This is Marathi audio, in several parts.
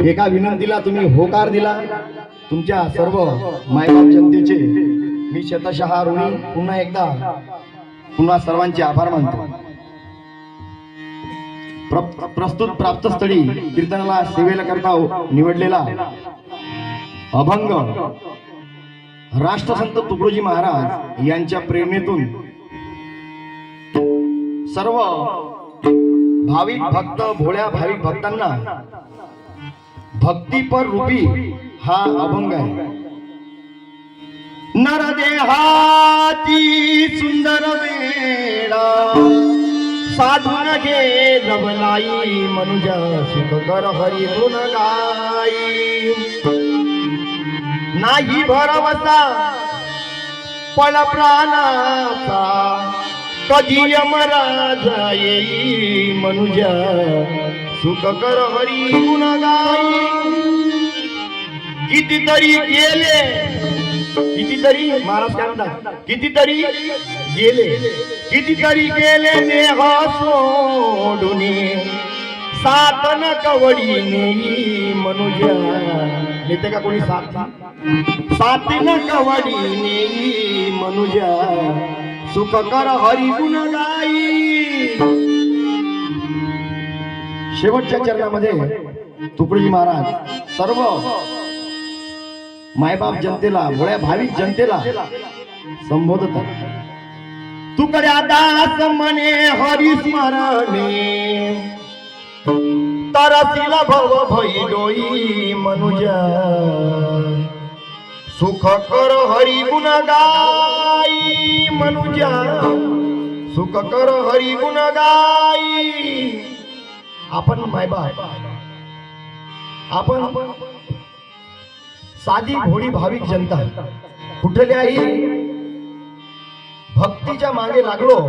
एका विनंतीला तुम्ही होकार दिला। तुमच्या सर्व मायबाप जनतेचे मी शतशः ऋणी। पुन्हा सर्वांचे आभार मानतो। प्रस्तुत प्राप्त स्थळी कीर्तनाला सेवेला करता निवडलेला अभंग राष्ट्रसंत तुकडोजी महाराज यांच्या प्रेरणेतून सर्व भाविक भक्त भोळ्या भाविक भक्तांना भक्तीपर रूपी हा अभंग आहे। नरदेहाची सुंदर वेळा साधून घे जवलाई मनुजा सुख कर हरी गुण गाई। नाही भरवसा पळ प्राणाचा कधी यमराज येई मनुजा सुख कर हरी गुण गाई। कितीतरी महाराज काय म्हणतात, कितीतरी गेले नेह सोडून सातन कवडी नेई मनुजा। नेते का कोणी सातन कवडी नेई मनुजा सुख कर हरी गुण गाई। शेवटच्या चरणामध्ये तुकडोजी महाराज सर्व मायबाप जनतेला भोळ्या भाविक जनतेला संबोधतात। तुकड्या दास म्हणे हरी स्मरणे तरसील भव भई डोई मनुजा सुख कर हरी गुण गाई मनुजा सुख कर हरी गुण गाई। आपण मायबाप आपण साधी भोळी भाविक जनता कुठल्याही भक्तीच्या मागे लागलो,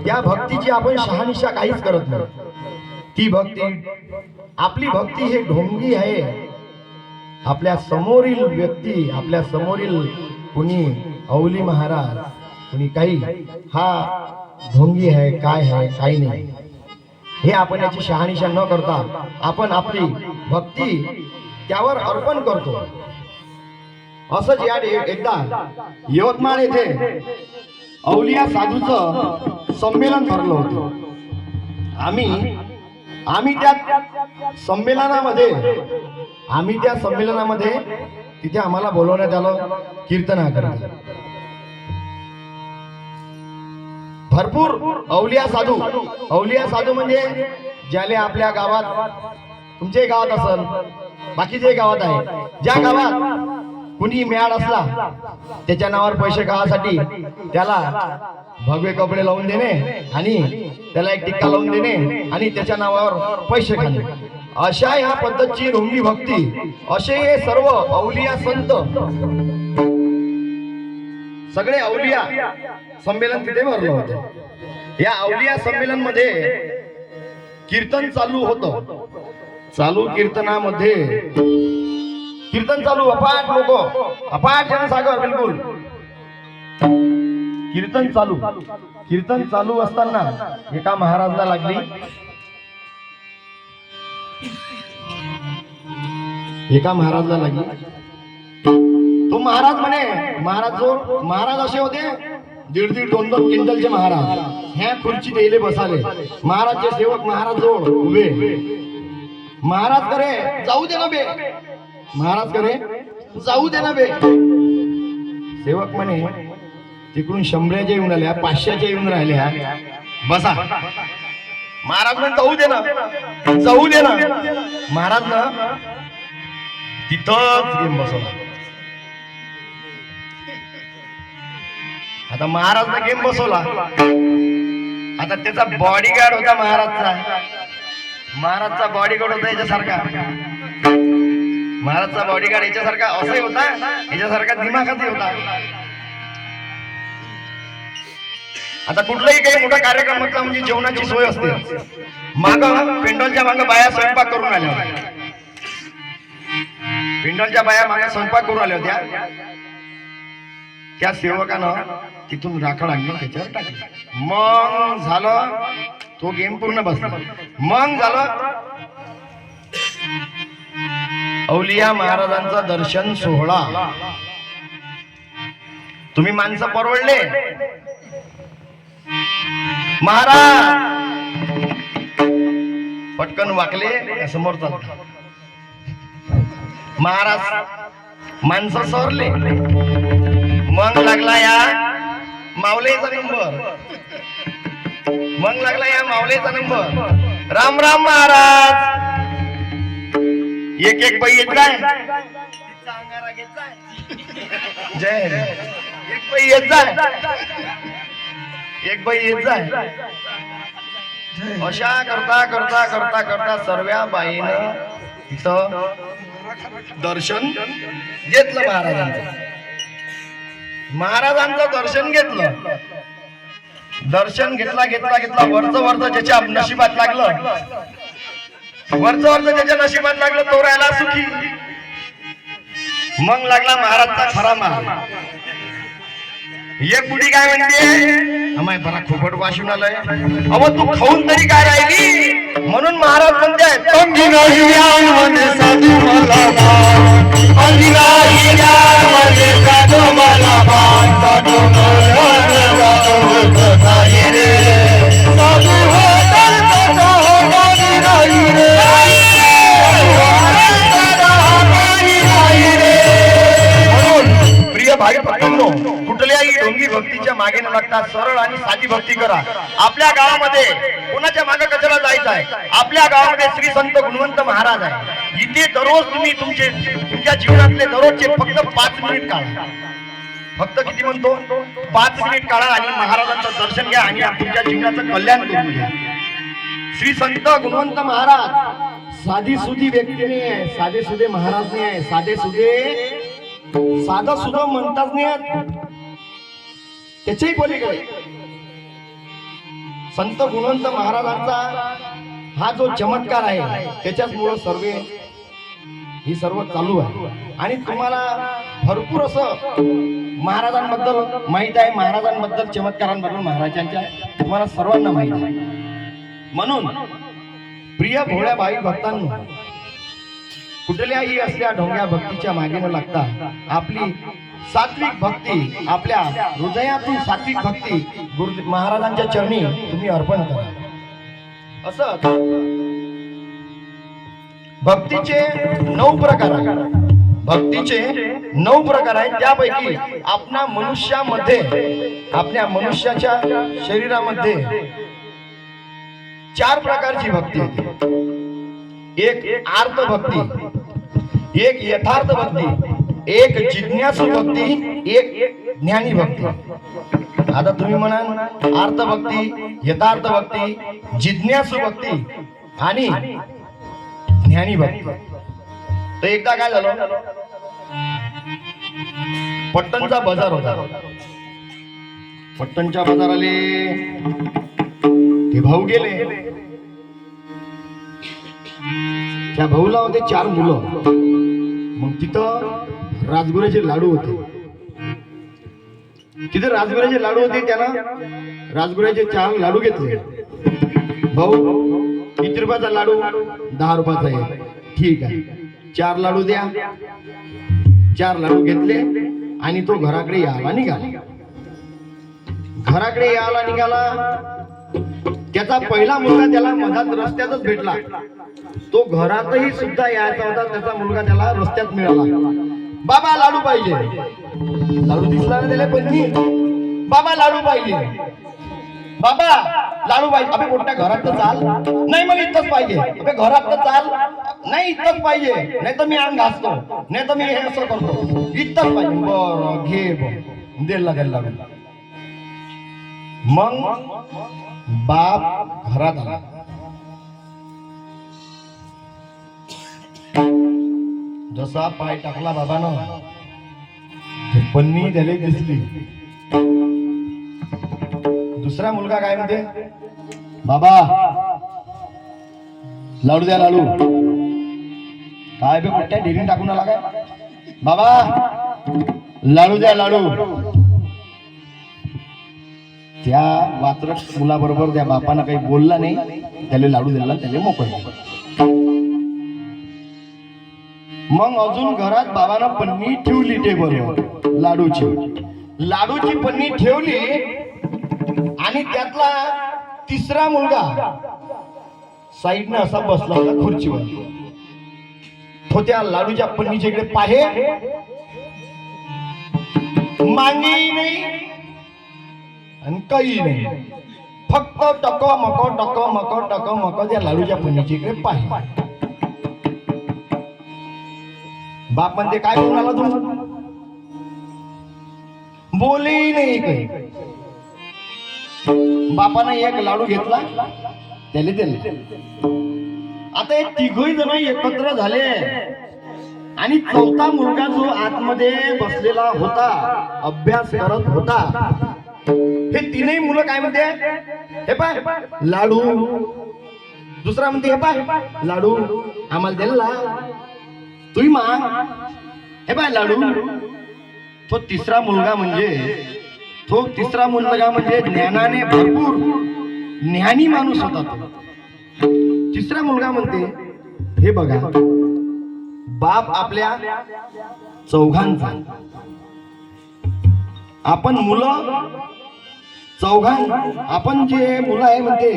त्या भक्तीची आपण शहानिशा काहीच करत नाही। ती भक्ती आपली भक्ती हे ढोंगी आहे। आपल्या समोरील व्यक्ती, आपल्या समोरील कुणी अवली महाराज कुणी काही हा ढोंगी आहे, काय आहे काही नाही, हे आपण याची शहानिशा न करता आपण आपली भक्ती त्यावर अर्पण करतो। असंच या एकदा यवतमाळ येथे अवलिया साधूचं संमेलन भरलं होतं। आम्ही त्या संमेलनामध्ये तिथे आम्हाला बोलवण्यात आलं कीर्तनाकरिता। भरपूर अवलिया साधू म्हणजे ज्याले आपल्या गावात, तुमच्या गावात असेल, बाकीच्या गावात आहे, ज्या गावात कुणी मेळ असला त्याच्या नावावर पैसे गावासाठी त्याला भगवे कपडे लावून देणे आणि त्याला एक टिक्का लावून देणे आणि त्याच्या नावावर पैसे खाणे, अशा ह्या पद्धतीची ढोंगी भक्ती, असे हे सर्व अवलिया संत सगळे अवलिया संमेलन तिथे भरलं होतं। या अवलिया संमेलन मध्ये कीर्तन चालू होतं। कीर्तन चालू अपाट लोक, अपाट जनसागर, बिलकुल कीर्तन चालू असताना एका महाराजला लागली, तो महाराज म्हणे, महाराज असे होते 1.5-2 क्विंटलचे महाराज। ह्या खुर्ची देले बसाले, महाराजचे सेवक महाराज जवळ उभे। महाराज करे जाऊ दे ना बे, महाराज करे जाऊ दे ना बे। सेवक म्हणे तिकडून 100च्या येऊन राहिल्या, 500च्या येऊन राहिल्या, बसा। महाराज म्हणे जाऊ दे ना। महाराज ना तिथंच गेम बसवला। आता महाराजला गेम बसवला, आता त्याचा बॉडीगार्ड होता महाराजचा बॉडीगार्ड होता याच्यासारखा, महाराजचा बॉडीगार्ड याच्यासारखा असंही होता, याच्यासारखा दिमागातही होता। आता कुठलाही काही मोठा कार्यक्रम म्हटला म्हणजे जेवणाची सोय असते, पेंडॉलच्या मागं बाया स्वयंपाक करून आल्या होत्या, स्वयंपाक करून आल्या होत्या। त्या सेवकानं तिथून राखड आणून त्याच्यावर टाकली। मग झालं तो गेम पूर्ण बसला। मग झालं औलिया महाराजांचा दर्शन सोहळा. तुम्ही माणसं परवडले. महाराज पटकन वाकले, समोर चालतात. महाराज माणसं सोरले. मग लागला या मावलेचा नंबर. मग लागला या मावलेचा नंबर. राम राम महाराज. एक एक बाई येत काय जय. एक बाई येत जाय. एक बाई येत जाय. अशा करता करता करता करता सर्व्या बाईनं तिथं दर्शन घेतलं महाराजांचं. महाराजांचं दर्शन घेतलं. दर्शन घेतला घेतला घेतला वरचं ज्याच्या नशिबात लागलं, वरचं ज्याच्या नशिबात लागलं तो राहिला सुखी. मग लागला महाराजचा खरा माल. एक बुडी काय म्हणते, अमाय बरा खूपट वाशून आलाय. अहो तू खाऊन तरी काय राहिली. म्हणून महाराज म्हणते साधू मला भाई भक्तांनो, कुठल्याही ढोंगी भक्तीच्या मागे न लागता सरळ आणि साधी भक्ती करा. आपल्या गावामध्ये कोणाच्या मागे कशाला जायचं आहे. आपल्या गावामध्ये श्री संत गुणवंत महाराज आहे. इथे दररोज तुम्ही तुमच्या जीवनातले दररोजचे फक्त 5 मिनिट काढा. फक्त किती म्हणतो, 5 मिनिट काढा आणि महाराजांचं दर्शन घ्या आणि तुमच्या जीवनाचं कल्याण करून घ्या. श्री संत गुणवंत महाराज साधी सुधी व्यक्ती नाही आहे, साधे सुधे महाराज नाही आहे. साधे सुधे साधा सुद्धा म्हणतात नाही, त्याच्याही पलीकडे संत गुणवंत महाराजांचा हा जो चमत्कार आहे त्याच्याच मुळे ही सर्व चालू आहे. आणि तुम्हाला भरपूर असं महाराजांबद्दल माहित आहे, महाराजांबद्दल चमत्कारांबद्दल महाराजांच्या तुम्हाला सर्वांना माहित आहे. म्हणून प्रिय भोळ्या भाई भक्तांनो, कुठल्याही असल्या ढोंग्या भक्तीच्या मागे न लागता आपली सात्विक भक्ती, आपल्या हृदयातून सात्विक भक्ती गुरु महाराजांच्या चरणी तुम्ही अर्पण करा. असं भक्तीचे 9 प्रकार आहेत. भक्तीचे 9 प्रकार आहेत. त्यापैकी आपल्या मनुष्याच्या शरीरामध्ये 4 प्रकारची भक्ती होती. एक आर्त भक्ती, एक यथार्थ भक्ती, एक जिज्ञासू भक्ती, एक ज्ञानी भक्ती. आता तुम्ही म्हणाल आर्त भक्ती, यथार्थ भक्ती, जिज्ञासू भक्ती आणि ज्ञानी भक्ती. तर एकदा काय झालं, पट्टणचा बाजार होता. पट्टणच्या बाजाराले ते भाऊ गेले. त्या भाऊला होते 4 मुलं. मग तिथं राजगुऱ्याचे लाडू होते. त्यानं राजगुऱ्याचे 4 लाडू घेतले. भाऊ किती रुपयाचा लाडू? 10 रुपयाचा आहे. ठीक आहे, 4 लाडू द्या. 4 लाडू घेतले आणि तो घराकडे यायला निघाला. त्याचा पहिला मुलगा त्याला मधात रस्त्यातच भेटला. तो घरातही सुद्धा यायचा होता, त्याचा मुलगा त्याला रस्त्यात मिळाला. बाबा लाडू पाहिजे. लाडू दिसला ना त्याला, पण बाबा लाडू पाहिजे. बाबा लाडू पाहिजे. अबे मोठ्या घरात तर चाल. नाही मला इथंच पाहिजे. अबे घरात तर चाल. नाही इथंच पाहिजे. नाही तर मी अंग घासतो. नाही तर मी हे असं करतो. इथंच पाहिजे. बरं घे. द्यायला लागेल. मग बाप घरात आला. जसा पाय टाकला बाबानं, पन्नी त्याला दिसली. दुसरा मुलगा काय म्हणते, बाबा लाडू द्या. लाडू काय बे कुठल्या डेरीन टाकून आला काय? बाबा लाडू द्या. लाडू त्या वात्रट मुलाबरोबर त्या बापानं काही बोलला नाही. त्याला लाडू दिला, त्याला मोकळं. मग अजून घरात बाबानं पन्नी ठेवली टेबलवर लाडूची पन्नी ठेवली आणि त्यातला तिसरा मुलगा साईडने असा बसला होता खुर्चीवर. तो त्या लाडूच्या पन्नीच्या इकडे पाहे मांगी नाही आणि काही नाही, फक्त टक मक त्या लाडूच्या पन्नीच्या इकडे पाहे. बाप म्हणते काय करून आला तू? बोलही नाही काही. बापाने एक लाडू घेतला, त्याला दिले. आता हे तिघही जण एकत्र झाले आणि चौथा मुलगा जो आतमध्ये बसलेला होता, अभ्यास करत होता, हे तीनही मुलं काय म्हणते, हे पाय लाडू. दुसरा म्हणते हे पाय लाडू आम्हाला दिला, तुम्ही माग. हे पाय लाडू. तो तिसरा मुलगा म्हणजे ज्ञानाने भरपूर ज्ञानी माणूस होता. तो तिसरा मुलगा म्हणते हे बघा, बाप आपल्या चौघांचा, आपण मुलं आपण जे मुलं आहे म्हणते,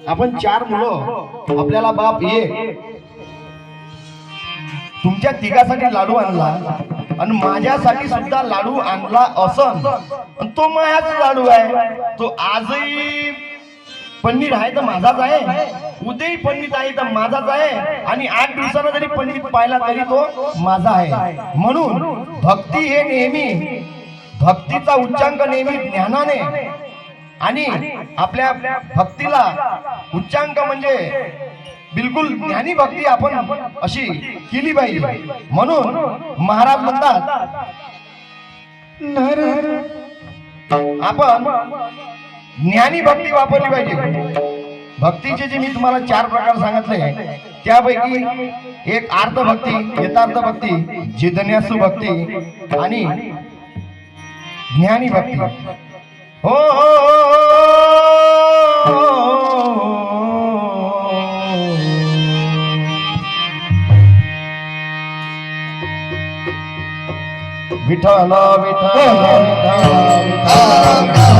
आपण 4 मुलं, आपल्याला बाप एक. तुमच्या तिघासाठी लाडू आणला आणि माझ्यासाठी सुद्धा लाडू आणला असन, तो माझाच लाडू आहे. तो आजही पनीर आहे तर माझाच आहे, उद्याही पनीर आहे तर माझाच आहे, आणि 8 दिवसानं जरी पनीर पाहिला तरी तो माझा आहे. म्हणून भक्ती हे नेहमी, भक्तीचा उच्चांक नेहमी ज्ञानाने, आणि आपल्या भक्तीला उच्चांक म्हणजे बिलकुल ज्ञानी भक्ती आपण अशी केली पाहिजे. म्हणून महाराज म्हणतात आपण ज्ञानी भक्ती वापरली पाहिजे. भक्तीचे जे मी तुम्हाला 4 प्रकार सांगितले, त्यापैकी एक अर्थ भक्ती, यथार्थ भक्ती, जिज्ञासू भक्ती आणि ज्ञानी भक्ती. हो विठ्ठल विठ्ठल विठ्ठल विठ्ठल